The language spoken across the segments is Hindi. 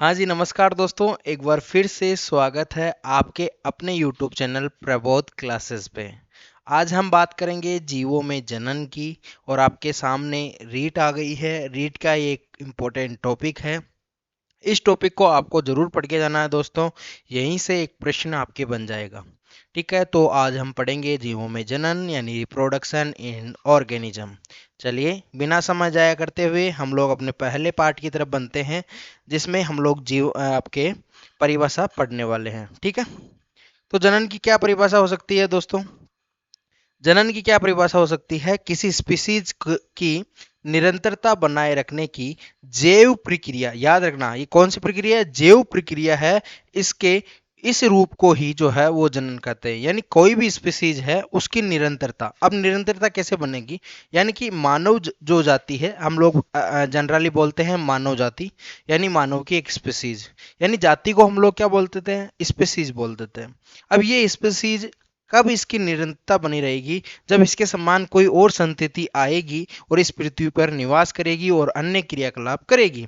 हाँ जी, नमस्कार दोस्तों। एक बार फिर से स्वागत है आपके अपने YouTube चैनल प्रबोध क्लासेस पे। आज हम बात करेंगे जीवों में जनन की और आपके सामने रीट आ गई है। रीट का ये एक इम्पोर्टेंट टॉपिक है। इस टॉपिक को आपको जरूर पढ़ के जाना है दोस्तों। यहीं से एक प्रश्न आपके बन जाएगा। ठीक है, तो आज हम पढ़ेंगे जीवों में जनन यानी रिप्रोडक्शन इन ऑर्गेनिज्म। चलिए बिना समय जाया करते हुए हम लोग अपने पहले पार्ट की तरफ बनते हैं, जिसमें हम लोग आपके परिभाषा पढ़ने वाले हैं। ठीक है, तो जनन की क्या परिभाषा हो सकती है दोस्तों? जनन की क्या परिभाषा हो सकती है? किसी स्पीसीज की निरंतरता बनाए रखने की जैव प्रक्रिया। याद रखना, ये कौन सी प्रक्रिया है? जैव प्रक्रिया है। इसके इस रूप को ही जो है वो जनन कहते हैं। यानी कोई भी स्पीसीज है उसकी निरंतरता। अब निरंतरता कैसे बनेगी? यानी कि मानव जो जाति है, हम लोग जनरली बोलते हैं मानव जाति, यानी मानव की एक स्पीसीज। यानी जाति को हम लोग क्या बोल देते हैं? स्पीसीज बोल देते हैं। अब ये स्पीसीज कब इसकी निरंतरता बनी रहेगी? जब इसके समान कोई और संतति आएगी और इस पृथ्वी पर निवास करेगी और अन्य क्रियाकलाप करेगी।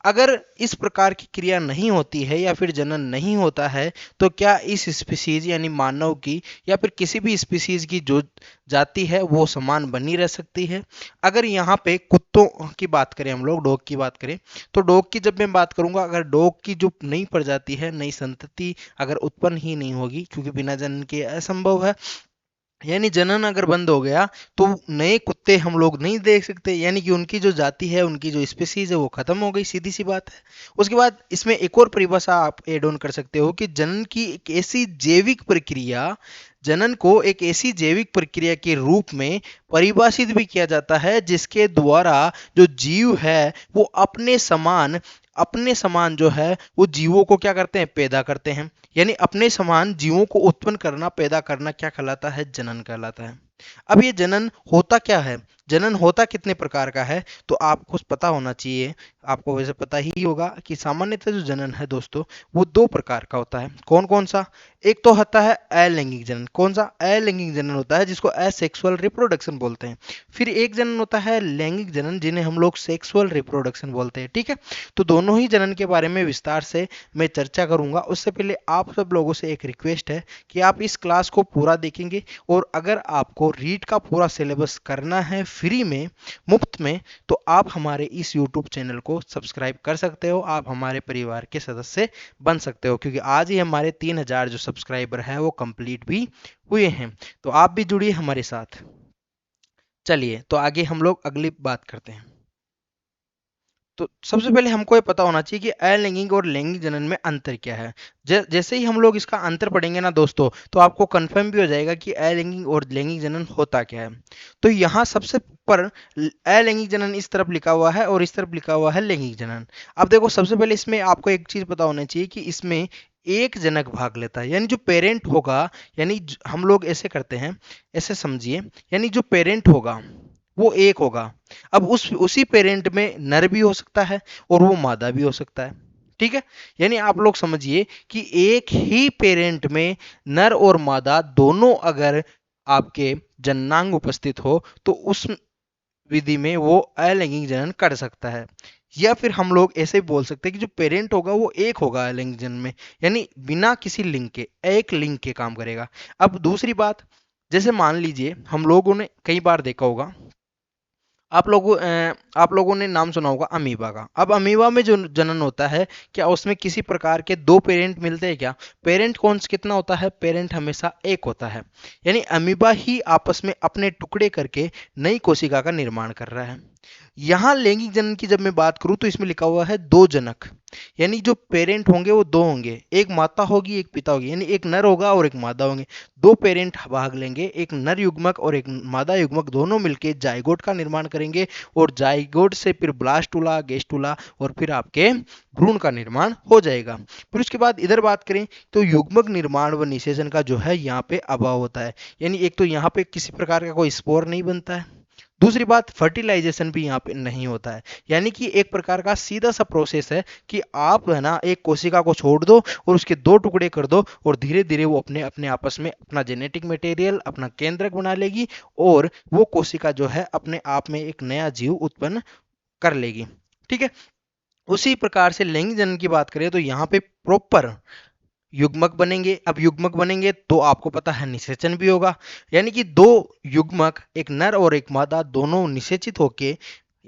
अगर इस प्रकार की क्रिया नहीं होती है या फिर जनन नहीं होता है, तो क्या इस स्पीसीज यानी मानव की या फिर किसी भी स्पीसीज की जो जाति है वो समान बनी रह सकती है? अगर यहाँ पे कुत्तों की बात करें, हम लोग डॉग की बात करें, तो डॉग की जब मैं बात करूंगा, अगर डॉग की जो नई प्रजाति है, नई संतति अगर उत्पन्न ही नहीं होगी, क्योंकि बिना जनन के असंभव है, यानी जनन अगर बंद हो गया तो नए कुत्ते हम लोग नहीं देख सकते। यानी कि उनकी जो जाति है, उनकी जो स्पीसीज है वो खत्म हो गई, सीधी सी बात है। उसके बाद इसमें एक और परिभाषा आप एड ऑन कर सकते हो कि जनन की एक ऐसी जैविक प्रक्रिया, जनन को एक ऐसी जैविक प्रक्रिया के रूप में परिभाषित भी किया जाता है जिसके द्वारा जो जीव है वो अपने समान जो है वो जीवों को क्या करते हैं? पैदा करते हैं। यानी अपने समान जीवों को उत्पन्न करना, पैदा करना क्या कहलाता है? जनन कहलाता है। अब ये जनन होता क्या है? जनन होता कितने प्रकार का है? तो आपको पता होना चाहिए, आपको वैसे पता ही होगा कि सामान्यतः जो जनन है दोस्तों, वो दो प्रकार का होता है। कौन कौन सा? एक तो होता है अलैंगिक जनन। कौन सा? अलैंगिक जनन होता है, जिसको असेक्सुअल रिप्रोडक्शन बोलते हैं। फिर एक जनन होता है लैंगिक जनन, जिन्हें हम लोग सेक्सुअल रिप्रोडक्शन बोलते हैं। ठीक है, तो दोनों ही जनन के बारे में विस्तार से मैं चर्चा करूंगा। उससे पहले आप सब लोगों से एक रिक्वेस्ट है कि आप इस क्लास को पूरा देखेंगे, और अगर आपको रीड का पूरा सिलेबस करना है फ्री में, मुफ्त में, तो आप हमारे इस यूट्यूब चैनल को सब्सक्राइब कर सकते हो। आप हमारे परिवार के सदस्य बन सकते हो, क्योंकि आज ही हमारे 3000 जो सब्सक्राइबर हैं वो कंप्लीट भी हुए हैं। तो आप भी जुड़िए हमारे साथ। चलिए, तो आगे हम लोग अगली बात करते हैं। तो सबसे पहले हमको ये पता होना चाहिए कि अलैंगिक और लैंगिक जनन में अंतर क्या है। जैसे ही हम लोग इसका अंतर पढ़ेंगे ना दोस्तों, तो आपको कंफर्म भी हो जाएगा कि अलैंगिक और लैंगिक जनन होता क्या है। तो यहाँ सबसे ऊपर अलैंगिक जनन इस तरफ लिखा हुआ है और इस तरफ लिखा हुआ है लैंगिक जनन। अब देखो, सबसे पहले इसमें आपको एक चीज पता होना चाहिए कि इसमें एक जनक भाग लेता है, यानी जो पेरेंट होगा। यानी हम लोग ऐसे करते हैं, ऐसे समझिए, यानी जो पेरेंट होगा वो एक होगा। अब उसी पेरेंट में नर भी हो सकता है और वो मादा भी हो सकता है। ठीक है, यानी आप लोग समझिए कि एक ही पेरेंट में नर और मादा दोनों अगर आपके जननांग उपस्थित हो, तो उस विधि में वो अलैंगिक जनन कर सकता है। या फिर हम लोग ऐसे बोल सकते हैं कि जो पेरेंट होगा वो एक होगा अलैंगिक जनन में, यानी बिना किसी लिंक के, एक लिंक के काम करेगा। अब दूसरी बात, जैसे मान लीजिए हम लोगों ने कई बार देखा होगा, आप लोगों ने नाम सुना होगा अमीबा का। अब अमीबा में जो जनन होता है, क्या उसमें किसी प्रकार के दो पेरेंट मिलते हैं क्या? पेरेंट कौन कितना होता है? पेरेंट हमेशा एक होता है। यानी अमीबा ही आपस में अपने टुकड़े करके नई कोशिका का निर्माण कर रहा है। यहाँ लैंगिक जनन की जब मैं बात करूं, तो इसमें लिखा हुआ है दो जनक। यानी जो पेरेंट होंगे वो दो होंगे, एक माता होगी एक पिता होगी, यानी एक नर होगा और एक मादा होंगे। दो पेरेंट भाग लेंगे, एक नर युग्मक और एक मादा युग्मक, दोनों मिलके जाइगोट का निर्माण करेंगे, और जाइगोट से फिर ब्लास्टुला, गेस्टुला, और फिर आपके भ्रूण का निर्माण हो जाएगा। फिर उसके बाद इधर बात करें, तो युग्मक निर्माण व निषेचन का जो है यहाँ पे अभाव होता है। यानी एक तो यहाँ पे किसी प्रकार का कोई स्पोर नहीं बनता है, दूसरी बात फर्टिलाइजेशन भी यहाँ पे नहीं होता है। यानी कि एक प्रकार का सीधा सा प्रोसेस है कि आप है ना एक कोशिका को छोड़ दो और उसके दो टुकड़े कर दो, और धीरे धीरे वो अपने अपने आपस में अपना जेनेटिक मटेरियल, अपना केंद्रक बना लेगी, और वो कोशिका जो है अपने आप में एक नया जीव उत्पन्न कर लेगी। ठीक है, उसी प्रकार से लैंगिक जनन की बात करें तो यहाँ पे प्रॉपर युग्मक बनेंगे। अब युग्मक बनेंगे तो आपको पता है निषेचन भी होगा, यानी कि दो युग्मक, एक नर और एक मादा, दोनों निषेचित होके,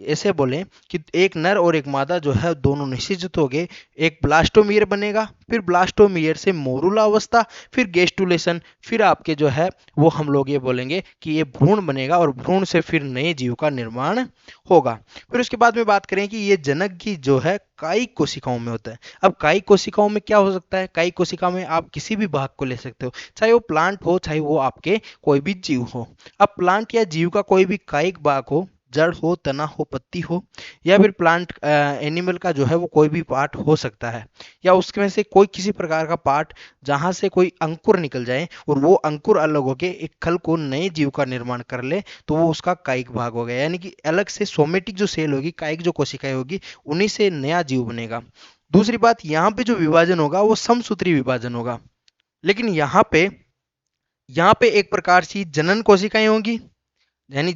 ऐसे बोले कि एक नर और एक मादा जो है दोनों निषेचित हो गए, एक ब्लास्टोमियर बनेगा, फिर ब्लास्टोमियर से मोरुला अवस्था, फिर गेस्टुलेशन, फिर आपके जो है वो हम लोग ये बोलेंगे कि ये भ्रूण बनेगा और भ्रूण से फिर नए जीव का निर्माण होगा। फिर उसके बाद में बात करें कि ये जनक की जो है कायिक कोशिकाओं में होता है। अब कायिक कोशिकाओं में क्या हो सकता है? कायिक कोशिका में आप किसी भी भाग को ले सकते हो, चाहे वो प्लांट हो, चाहे वो आपके कोई भी जीव हो। अब प्लांट या जीव का कोई भी कायिक भाग हो, जड़ हो, तना हो, पत्ती हो, या फिर प्लांट एनिमल का जो है वो कोई भी पार्ट हो सकता है, या उसमें से कोई किसी प्रकार का पार्ट जहां से कोई अंकुर निकल जाए और वो अंकुर अलग होके एक खल को नए जीव का निर्माण कर ले, तो वो उसका कायिक भाग हो गया। यानी कि अलग से सोमेटिक जो सेल होगी, कायिक जो कोशिकाएं होगी, उन्हीं से नया जीव बनेगा। दूसरी बात, यहाँ पे जो विभाजन होगा वो समसूत्री विभाजन होगा। लेकिन यहाँ पे एक प्रकार की जनन कोशिकाएं होंगी, यानी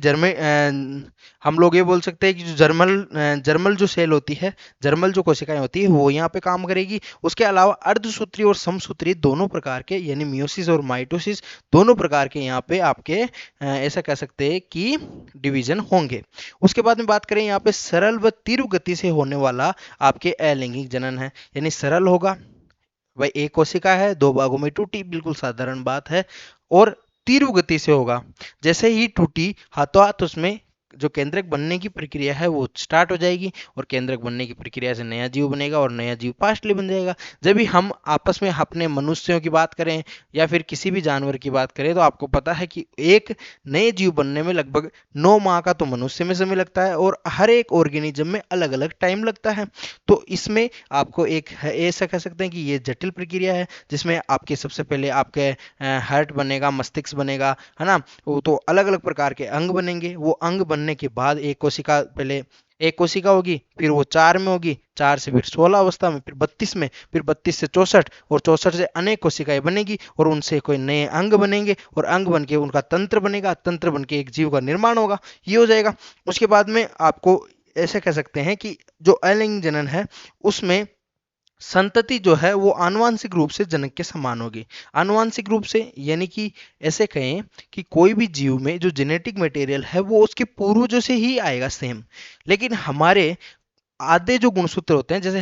हम लोग ये बोल सकते हैं कि जो जर्मल जो सेल होती है, जर्मल जो कोशिकाएं होती है, वो यहाँ पे काम करेगी। उसके अलावा अर्धसूत्री और समसूत्री दोनों प्रकार के, यानी मियोसिस और माइटोसिस दोनों प्रकार के यहाँ पे आपके ऐसा कह सकते हैं कि डिवीजन होंगे। उसके बाद में बात करें यहाँ पे सरल व तीव्र गति से होने वाला आपके अलैंगिक जनन है, यानी सरल होगा, भाई एक कोशिका है, दो भागों में टूटी, बिल्कुल साधारण बात है। और तीव्र गति से होगा, जैसे ही टूटी हाथों हाथ उसमें जो केंद्रक बनने की प्रक्रिया है वो स्टार्ट हो जाएगी, और केंद्रक बनने की प्रक्रिया से नया जीव बनेगा और नया जीव पार्शली बन जाएगा। जब भी हम आपस में अपने मनुष्यों की बात करें या फिर किसी भी जानवर की बात करें, तो आपको पता है कि एक नए जीव बनने में लगभग 9 माह का तो मनुष्य में समय लगता है, और हर एक ऑर्गेनिज्म में अलग अलग टाइम लगता है। तो इसमें आपको एक ऐसा कह सकते हैं कि ये जटिल प्रक्रिया है, जिसमें आपके सबसे पहले आपके हार्ट बनेगा, मस्तिष्क बनेगा, है ना। वो तो अलग अलग प्रकार के अंग बनेंगे। वो अंग बनने के बाद एक कोशिका, पहले एक कोशिका होगी, फिर वो 4 में होगी, 4 से फिर 16 अवस्था में, फिर 32 में, फिर 32 से 64, और 64 से अनेक कोशिकाएं बनेगी, और उनसे कोई नए अंग बनेंगे, और अंग बन के उनका तंत्र बनेगा, तंत्र बन के एक जीव का निर्माण होगा, ये हो जाएगा। उसके बाद में आपको ऐसे कह सकते हैं कि जो अलैंगिक जनन है उसमें संतति जो है वो आनुवांशिक रूप से जनक के समान होगी। आनुवांशिक रूप से यानी कि ऐसे कहें कि कोई भी जीव में जो जेनेटिक मटेरियल है वो उसके पूर्वजों से ही आएगा सेम। लेकिन हमारे आधे जो गुणसूत्र होते हैं, जैसे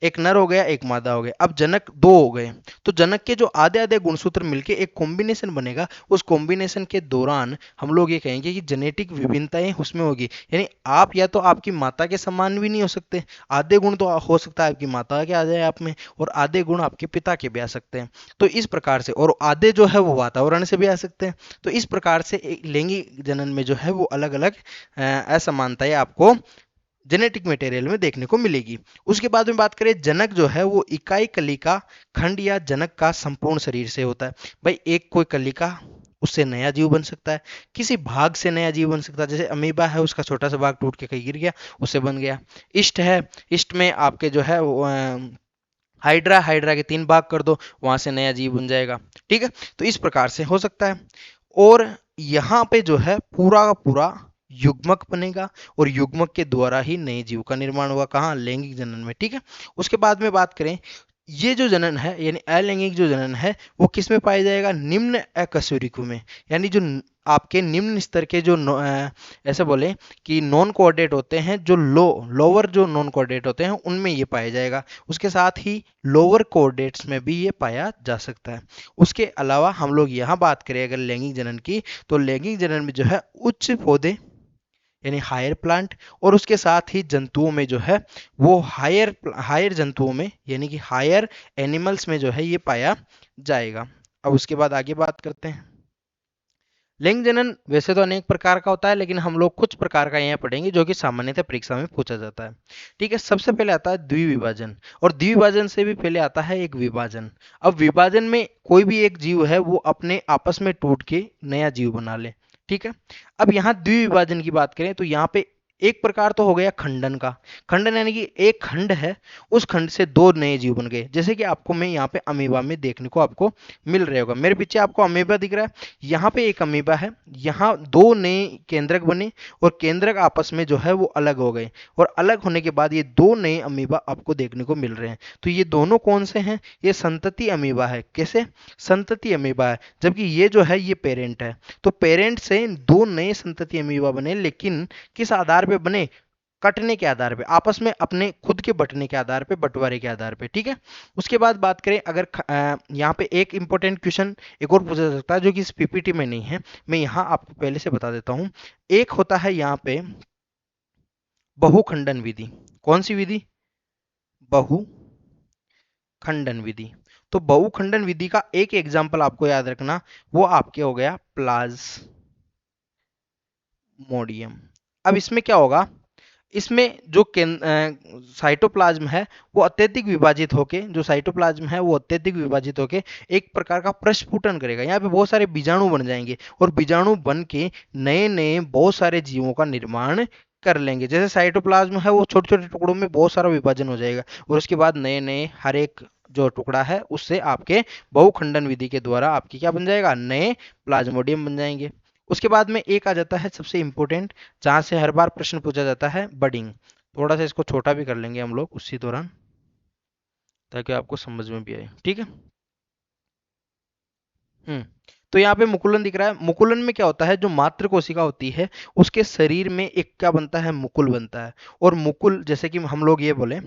एक नर हो गया, एक मादा हो गया, अब जनक दो हो गए, तो जनक के जो आधे आधे गुणसूत्र मिलके एक कॉम्बिनेशन बनेगा। उस कॉम्बिनेशन के दौरान हम लोग ये कहेंगे कि जेनेटिक विभिन्नताएं उसमें होगी। यानी आप या तो आपकी माता के समान भी नहीं हो सकते, आधे गुण तो हो सकता है आपकी माता के आ जाए आप में, और आधे गुण आपके पिता के भी आ सकते हैं। तो इस प्रकार से, और आधे जो है वो वातावरण से भी आ सकते हैं। तो इस प्रकार से लैंगिक जनन में जो है वो अलग अलग असमानताएं आपको जेनेटिक मटेरियल में देखने को मिलेगी। उसके बाद में बात करें, जनक जो है वो इकाई कलिका खंड या जनक का संपूर्ण शरीर से होता है। भाई एक कोई कलिका, उससे नया जीव बन सकता है, किसी भाग से नया जीव बन सकता है, जैसे अमीबा है, उसका छोटा सा भाग टूट के कहीं गिर गया, उससे बन गया। इष्ट है, इष्ट में आपके जो है हाइड्रा, हाइड्रा के 3 भाग कर दो, वहां से नया जीव बन जाएगा। ठीक है, तो इस प्रकार से हो सकता है। और यहाँ पे जो है पूरा का पूरा युग्मक बनेगा, और युग्मक के द्वारा ही नए जीव का निर्माण होगा, कहाँ? लैंगिक जनन में। ठीक है, उसके बाद में बात करें, ये जो जनन है यानी अलैंगिक जो जनन है वो किस में पाया जाएगा? निम्न अकशेरुकी में, यानी जो आपके निम्न स्तर के जो ऐसे बोले कि नॉन कोऑर्डिनेट होते हैं, जो लोअर जो नॉन कोऑर्डिनेट होते हैं उनमें ये पाया जाएगा। उसके साथ ही लोअर कोऑर्डिनेट्स में भी ये पाया जा सकता है। उसके अलावा हम लोग यहाँ बात करें अगर लैंगिक जनन की, तो लैंगिक जनन में जो है उच्च पौधे यानी हायर प्लांट, और उसके साथ ही जंतुओं में जो है वो हायर हायर जंतुओं में यानी कि हायर एनिमल्स में जो है ये पाया जाएगा। अब उसके बाद आगे बात करते हैं। लिंग जनन वैसे तो अनेक प्रकार का होता है, लेकिन हम लोग कुछ प्रकार का यहाँ पढ़ेंगे जो कि सामान्यतः परीक्षा में पूछा जाता है। ठीक है, सबसे पहले आता है द्विविभाजन, और द्विविभाजन से भी पहले आता है एक विभाजन। अब विभाजन में कोई भी एक जीव है वो अपने आपस में टूट के नया जीव बना ले। ठीक है, अब यहाँ द्विविभाजन की बात करें तो यहाँ पे एक प्रकार तो हो गया खंडन का। खंडन यानी कि एक खंड है, उस खंड से दो नए जीव बन गए, जैसे कि आपको मैं यहाँ पे अमीबा में देखने को आपको मिल रहा होगा। मेरे पीछे आपको अमीबा दिख रहा है, यहाँ पे एक अमीबा है, यहाँ दो नए केंद्रक बने और केंद्रक आपस में जो है वो अलग हो गए, और अलग होने के बाद ये दो नए अमीबा आपको देखने को मिल रहे हैं। तो ये दोनों कौन से हैं? ये संतति अमीबा है। कैसे? संतति अमीबा है, जबकि ये जो है ये पेरेंट है। तो पेरेंट से दो नए संतति अमीबा बने, लेकिन किस आधार पे बने? कटने के आधार पे, आपस में अपने खुद के बंटने के आधार पे, बंटवारे के आधार पे। ठीक है, उसके बाद बात करें अगर यहाँ पे एक इंपॉर्टेंट क्वेश्चन एक और पूछा जा सकता है जो कि इस पीपीटी में नहीं है, मैं यहाँ आपको पहले से बता देता हूँ। एक होता है यहाँ पे बहुखंडन विधि। कौन सी विधि? बहुखंडन विधि। तो बहुखंडन विधि का एक एग्जाम्पल आपको याद रखना, वो आपके हो गया प्लाज्मोडियम। अब इसमें क्या होगा? इसमें जो साइटोप्लाज्म है वो अत्यधिक विभाजित होके, जो साइटोप्लाज्म है वो अत्यधिक विभाजित होके एक प्रकार का प्रस्फुटन करेगा। यहाँ पे बहुत सारे बीजाणु बन जाएंगे, और बीजाणु बन के नए नए बहुत सारे जीवों का निर्माण कर लेंगे। जैसे साइटोप्लाज्म है वो छोटे छोटे टुकड़ों में बहुत सारा विभाजन हो जाएगा, और उसके बाद नए नए हर एक जो टुकड़ा है उससे आपके बहुखंडन विधि के द्वारा आपकी क्या बन जाएगा? नए प्लाज्मोडियम बन जाएंगे। उसके बाद में एक आ जाता है सबसे इंपॉर्टेंट, जहां से हर बार प्रश्न पूछा जाता है, बडिंग। थोड़ा सा इसको छोटा भी कर लेंगे हम लोग उसी दौरान, ताकि आपको समझ में भी आए। ठीक है। हम्म। तो यहाँ पे मुकुलन दिख रहा है। मुकुलन में क्या होता है? जो मातृ कोशिका होती है उसके शरीर में एक क्या बनता है? मुकुल बनता है। और मुकुल, जैसे कि हम लोग ये बोले,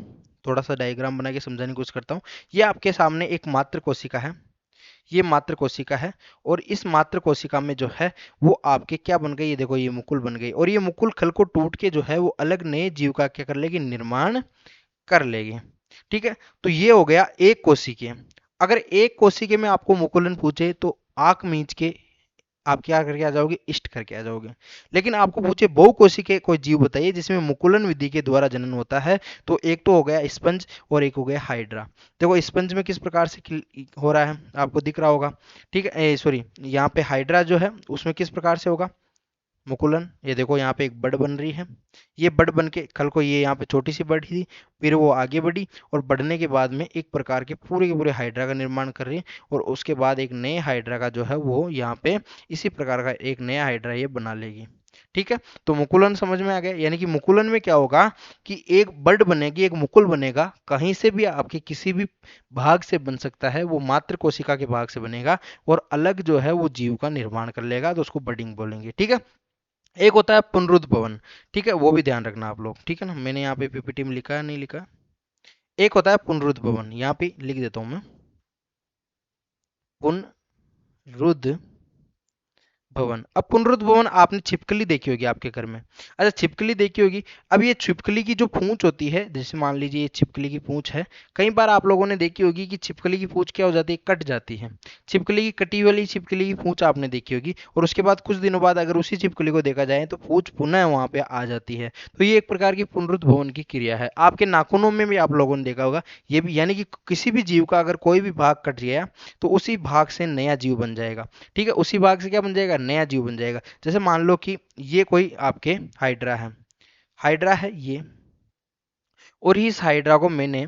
थोड़ा सा डायग्राम बना के समझाने की कोशिश करता हूँ। ये आपके सामने एक मातृ कोशिका है, ये मातृ कोशिका है, और इस मातृ कोशिका में जो है वो आपके क्या बन गई? ये देखो, ये मुकुल बन गई, और ये मुकुल खल को टूट के जो है वो अलग नए जीव का क्या कर लेगी? निर्माण कर लेगी। ठीक है, तो ये हो गया एक कोशिकीय। अगर एक कोशिकीय में आपको मुकुलन पूछे तो आंख मीच के आप क्या करके आ जाओगे? इष्ट करके आ जाओगे। लेकिन आपको पूछे बहुकोशिकीय कोई जीव बताइए जिसमें मुकुलन विधि के द्वारा जनन होता है, तो एक तो हो गया स्पंज और एक हो गया हाइड्रा। देखो स्पंज में किस प्रकार से हो रहा है आपको दिख रहा होगा। ठीक है, सॉरी, यहाँ पे हाइड्रा जो है उसमें किस प्रकार से होगा? मुकुलन। ये देखो यहाँ पे एक बड बन रही है, ये बड बन के कल को ये यहाँ पे छोटी सी बड थी, फिर वो आगे बढ़ी, और बढ़ने के बाद में एक प्रकार के पूरे हाइड्रा का निर्माण कर रही है, और उसके बाद एक नए हाइड्रा का जो है वो यहाँ पे इसी प्रकार का एक नया हाइड्रा ये बना लेगी। ठीक है, तो मुकुलन समझ में आ गया। यानी कि मुकुलन में क्या होगा कि एक बड बनेगी, एक मुकुल बनेगा, कहीं से भी आपके किसी भी भाग से बन सकता है, वो मात्र कोशिका के भाग से बनेगा, और अलग जो है वो जीव का निर्माण कर लेगा, तो उसको बडिंग बोलेंगे। ठीक है, एक होता है पुनरुद्भवन। ठीक है, वो भी ध्यान रखना आप लोग। ठीक है ना, मैंने यहाँ पे पीपीटी में लिखा है, नहीं लिखा? एक होता है पुनरुद्भवन, यहाँ पे लिख देता हूं मैं, पुनरुद्ध भवन। अब पुनरुद्ध भवन आपने छिपकली देखी होगी आपके घर में। अच्छा, छिपकली देखी होगी। अब ये छिपकली की जो पूंछ होती है, जैसे मान लीजिए ये छिपकली की पूंछ है, कई बार आप लोगों ने देखी होगी कि छिपकली की पूंछ क्या हो जाती है? कट जाती है। छिपकली की कटी वाली छिपकली की पूंछ आपने देखी होगी, और उसके बाद कुछ दिनों बाद अगर उसी छिपकली को देखा जाए तो पूंछ पुनः वहां पे आ जाती है। तो ये एक प्रकार की पुनरुद्ध भवन की क्रिया है। आपके नाखूनों में भी आप लोगों ने देखा होगा ये भी, यानी कि किसी भी जीव का अगर कोई भी भाग कट गया तो उसी भाग से नया जीव बन जाएगा। ठीक है, उसी भाग से क्या बन जाएगा? नया जीव बन जाएगा। जैसे मान लो कि ये कोई आपके हाइड्रा है, हाइड्रा है ये, और इस हाइड्रा को मैंने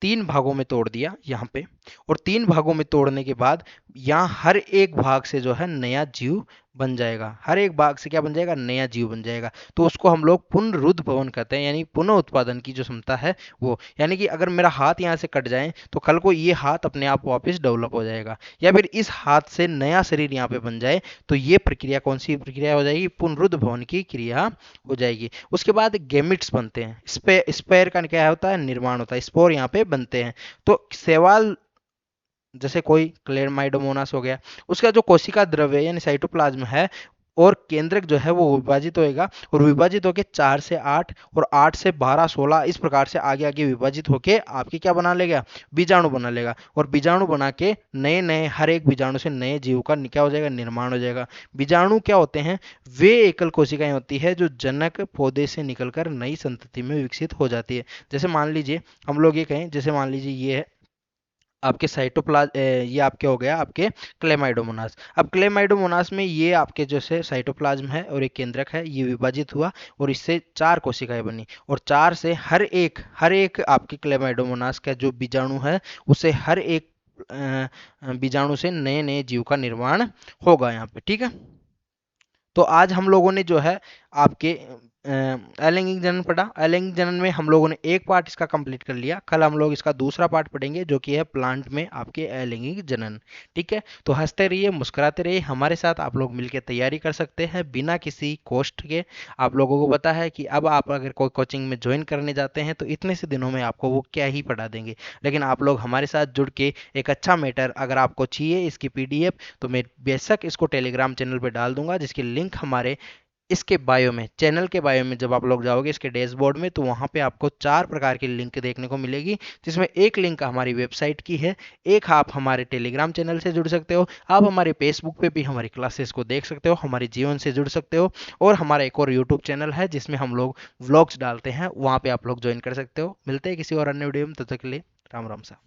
तीन भागों में तोड़ दिया यहाँ पे, और तीन भागों में तोड़ने के बाद यहाँ हर एक भाग से जो है नया जीव बन जाएगा। हर एक भाग से क्या बन जाएगा? नया जीव बन जाएगा। तो उसको हम लोग पुनरुद्ध भवन कहते हैं, यानी पुनः उत्पादन की जो क्षमता है वो। यानी कि अगर मेरा हाथ यहाँ से कट जाए तो कल को ये हाथ अपने आप वापस डेवलप हो जाएगा, या फिर इस हाथ से नया शरीर यहाँ पे बन जाए, तो ये प्रक्रिया कौन सी प्रक्रिया हो जाएगी? पुनरुद्ध भवन की क्रिया हो जाएगी। उसके बाद गेमिट्स बनते हैं, स्पेयर का क्या होता है? निर्माण होता है, स्पोर यहाँ पे बनते हैं। तो शैवाल, जैसे कोई क्लेरमाइडोमोनास हो गया, उसका जो कोशिका द्रव्य यानी साइटोप्लाज्म है और केंद्रक जो है वो विभाजित होएगा, और विभाजित होके 4 से 8 और 8 से 12 16 इस प्रकार से आगे आगे विभाजित होके आपके क्या बना लेगा? बीजाणु बना लेगा, और बीजाणु बना के नए नए हर एक बीजाणु से नए जीव का क्या हो जाएगा? निर्माण हो जाएगा। बीजाणु क्या होते हैं? वे एकल कोशिकाएं होती है जो जनक पौधे से निकलकर नई संतति में विकसित हो जाती है। जैसे मान लीजिए हम लोग ये कहें, जैसे मान लीजिए ये है आपके ये आपके हो गया आपके क्लेमाइडोमोनास। अब क्लेमाइडोमोनास में ये आपके जैसे साइटोप्लाज्म है और एक केंद्रक है, ये विभाजित हुआ और इससे 4 कोशिकाएं बनी, और 4 से हर एक आपके क्लेमाइडोमोनास का जो बीजाणु है, उसे हर एक बीजाणु से नए नए जीव का निर्माण होगा यहाँ पे, ठीक है। तो आज हम लोगों ने जो है आपके अलैंगिक जनन पढ़ा। अलैंगिक जनन में हम लोगों ने एक पार्ट इसका कंप्लीट कर लिया। कल हम लोग इसका दूसरा पार्ट पढ़ेंगे जो कि है प्लांट में आपके अलैंगिक जनन, ठीक है। तो हंसते रहिए, मुस्कुराते रहिए, हमारे साथ आप लोग मिलकर तैयारी कर सकते हैं बिना किसी कॉस्ट के। आप लोगों को पता है कि अब आप अगर कोई कोचिंग में ज्वाइन करने जाते हैं तो इतने से दिनों में आपको वो क्या ही पढ़ा देंगे, लेकिन आप लोग हमारे साथ जुड़ के एक अच्छा मैटर अगर आपको चाहिए इसकी पीडीएफ, तो मैं बेशक इसको टेलीग्राम चैनल पे डाल दूंगा, जिसकी लिंक हमारे इसके बायो में, चैनल के बायो में जब आप लोग जाओगे इसके डैशबोर्ड में, तो वहां पे आपको 4 प्रकार की लिंक देखने को मिलेगी, जिसमें एक लिंक हमारी वेबसाइट की है, एक आप हमारे टेलीग्राम चैनल से जुड़ सकते हो, आप हमारे फेसबुक पे भी हमारी क्लासेस को देख सकते हो, हमारे जीवन से जुड़ सकते हो, और हमारा एक और यूट्यूब चैनल है जिसमें हम लोग व्लॉग्स डालते हैं, वहां पे आप लोग ज्वाइन कर सकते हो। मिलते हैं किसी और अन्य वीडियो में, तब तक के लिए राम राम सा।